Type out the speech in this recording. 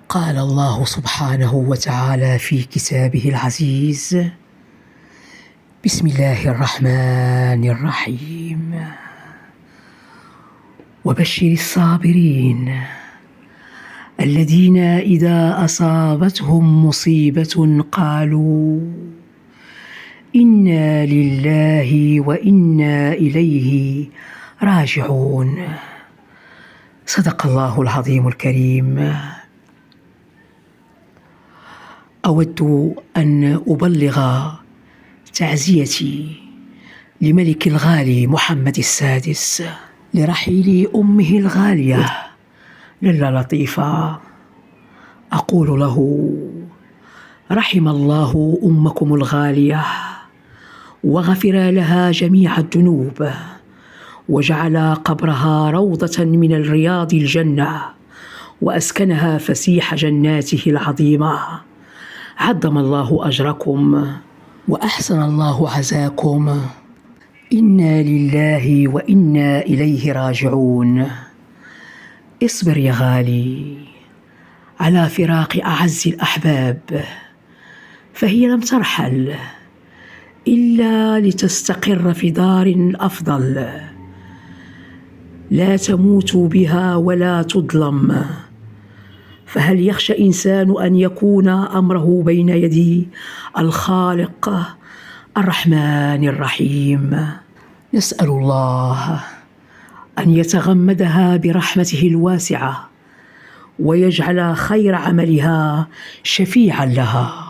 قال الله سبحانه وتعالى في كتابه العزيز: بسم الله الرحمن الرحيم. وبشر الصابرين الذين إذا أصابتهم مصيبة قالوا إنا لله وإنا إليه راجعون. صدق الله العظيم الكريم. أود أن أبلغ تعزيتي لملك الغالي محمد السادس لرحيل أمه الغالية لاله لطيفة. أقول له: رحم الله أمكم الغالية وغفر لها جميع الذنوب وجعل قبرها روضة من الرياض الجنة وأسكنها فسيح جناته العظيمة. عظم الله أجركم وأحسن الله عزاكم. إنا لله وإنا إليه راجعون. اصبر يا غالي على فراق أعز الأحباب، فهي لم ترحل إلا لتستقر في دار أفضل لا تموت بها ولا تظلم. فهل يخشى إنسان أن يكون أمره بين يدي الخالق الرحمن الرحيم؟ نسأل الله أن يتغمدها برحمته الواسعة ويجعل خير عملها شفيعا لها.